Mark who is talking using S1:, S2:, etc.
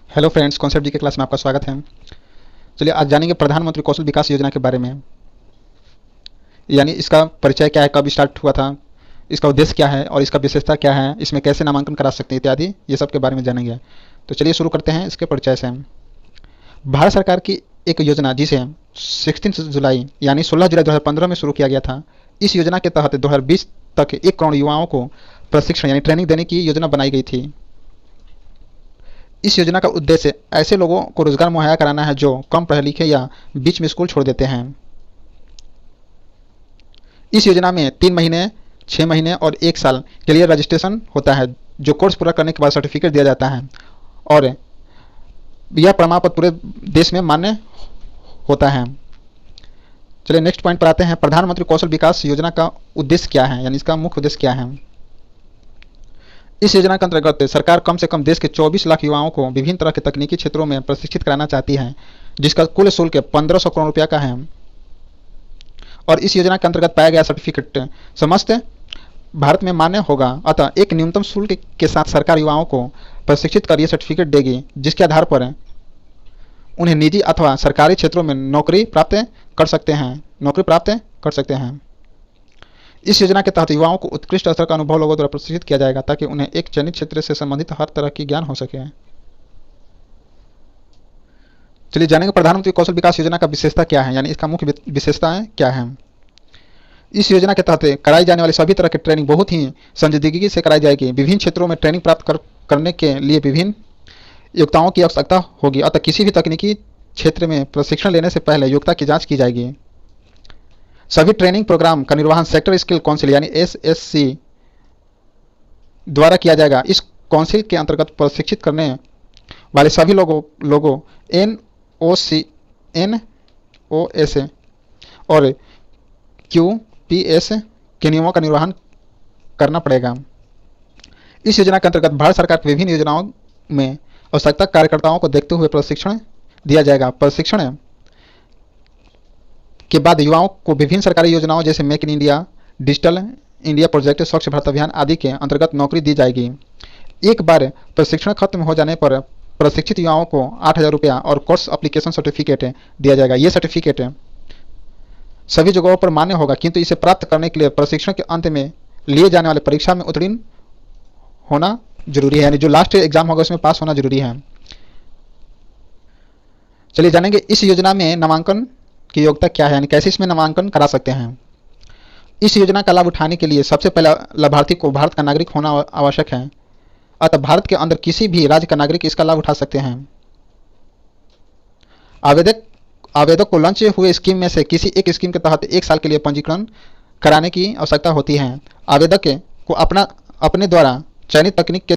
S1: Hello friends, concept जी के class में आपका स्वागत है। चलिए आज जानेंगे प्रधानमंत्री कौशल विकास योजना के बारे में। यानी इसका परिचय क्या है, कब स्टार्ट हुआ था, इसका उद्देश्य क्या है और इसका विशेषता क्या है, इसमें कैसे नामांकन करा सकते हैं इत्यादि, ये सब के बारे में जानेंगे। तो चलिए शुरू करते हैं इसके परिचय से। भारत सरकार की एक योजना जिसे 16 जुलाई यानी 16 जुलाई 2015 में शुरू किया गया था। इस योजना के तहत 2020 तक 1 करोड़ युवाओं को प्रशिक्षण यानी ट्रेनिंग देने की योजना बनाई गई थी। इस योजना का उद्देश्य ऐसे लोगों को रोजगार मुहैया कराना है जो कम पढ़े लिखे या बीच में स्कूल छोड़ देते हैं। इस योजना में 3 महीने, 6 महीने और 1 साल के लिए रजिस्ट्रेशन होता है, जो कोर्स पूरा करने के बाद सर्टिफिकेट दिया जाता है और यह प्रमाण पत्र पूरे देश में मान्य होता है। चलिए नेक्स्ट पॉइंट पर आते हैं। प्रधानमंत्री कौशल विकास योजना का उद्देश्य क्या है, यानी इसका मुख्य उद्देश्य क्या है। इस योजना के अंतर्गत सरकार कम से कम देश के 24 लाख युवाओं को विभिन्न तरह के तकनीकी क्षेत्रों में प्रशिक्षित कराना चाहती है, जिसका कुल शुल्क 1500 करोड़ रुपया का है। और इस योजना के अंतर्गत पाया गया सर्टिफिकेट समस्त भारत में मान्य होगा। अतः एक न्यूनतम शुल्क के साथ सरकार युवाओं को प्रशिक्षित कर यह सर्टिफिकेट देगी, जिसके आधार पर उन्हें निजी अथवा सरकारी क्षेत्रों में नौकरी प्राप्त कर सकते हैं। इस योजना के तहत युवाओं को उत्कृष्ट स्तर का अनुभव लोगों द्वारा प्रशिक्षित किया जाएगा, ताकि उन्हें एक चयनित क्षेत्र से संबंधित हर तरह की ज्ञान हो सके। चलिए जानेंगे प्रधानमंत्री कौशल विकास योजना का विशेषता क्या है, यानी इसका मुख्य विशेषताएं क्या है। इस योजना के तहत कराई जाने वाली सभी तरह की ट्रेनिंग बहुत ही संजीदगी से कराई जाएगी। विभिन्न क्षेत्रों में ट्रेनिंग प्राप्त करने के लिए विभिन्न योग्यताओं की आवश्यकता होगी। अतः किसी भी तकनीकी क्षेत्र में प्रशिक्षण लेने से पहले योग्यता की जांच की जाएगी। सभी ट्रेनिंग प्रोग्राम का निर्वहन सेक्टर स्किल काउंसिल यानी एसएससी द्वारा किया जाएगा। इस काउंसिल के अंतर्गत प्रशिक्षित करने वाले सभी लोगों एनओएस और क्यूपीएस के नियमों का निर्वहन करना पड़ेगा। इस योजना के अंतर्गत भारत सरकार की विभिन्न योजनाओं में आवश्यकता कार्यकर्ताओं को देखते हुए प्रशिक्षण दिया जाएगा। प्रशिक्षण के बाद युवाओं को विभिन्न सरकारी योजनाओं जैसे make in India, digital India project, स्वच्छ भारत अभियान आदि के अंतर्गत नौकरी दी जाएगी। एक बार प्रशिक्षण खत्म हो जाने पर प्रशिक्षित युवाओं को 8,000 रुपया और कोर्स एप्लीकेशन सर्टिफिकेट दिया जाएगा। ये सर्टिफिकेट सभी जगहों पर मान्य होगा, किंतु इसे प्राप्त करने के लिए प्रशिक्षण के अंत में लिए जाने वाले परीक्षा में उत्तीर्ण होना जरूरी है, यानी जो लास्ट एग्जाम होगा उसमें पास होना जरूरी है। चलिए जानेंगे इस योजना में नामांकन की योग्यता क्या है, यानी कैसे इसमें नामांकन करा सकते हैं। इस योजना का लाभ उठाने के लिए सबसे पहले लाभार्थी को भारत का नागरिक होना आवश्यक है। अतः भारत के अंदर किसी भी राज्य का नागरिक इसका लाभ उठा सकते हैं। आवेदक को लॉन्च हुए स्कीम में से किसी एक स्कीम के तहत 1 साल के लिए पंजीकरण कराने की आवश्यकता होती है। आवेदक को अपने द्वारा चयनित तकनीक के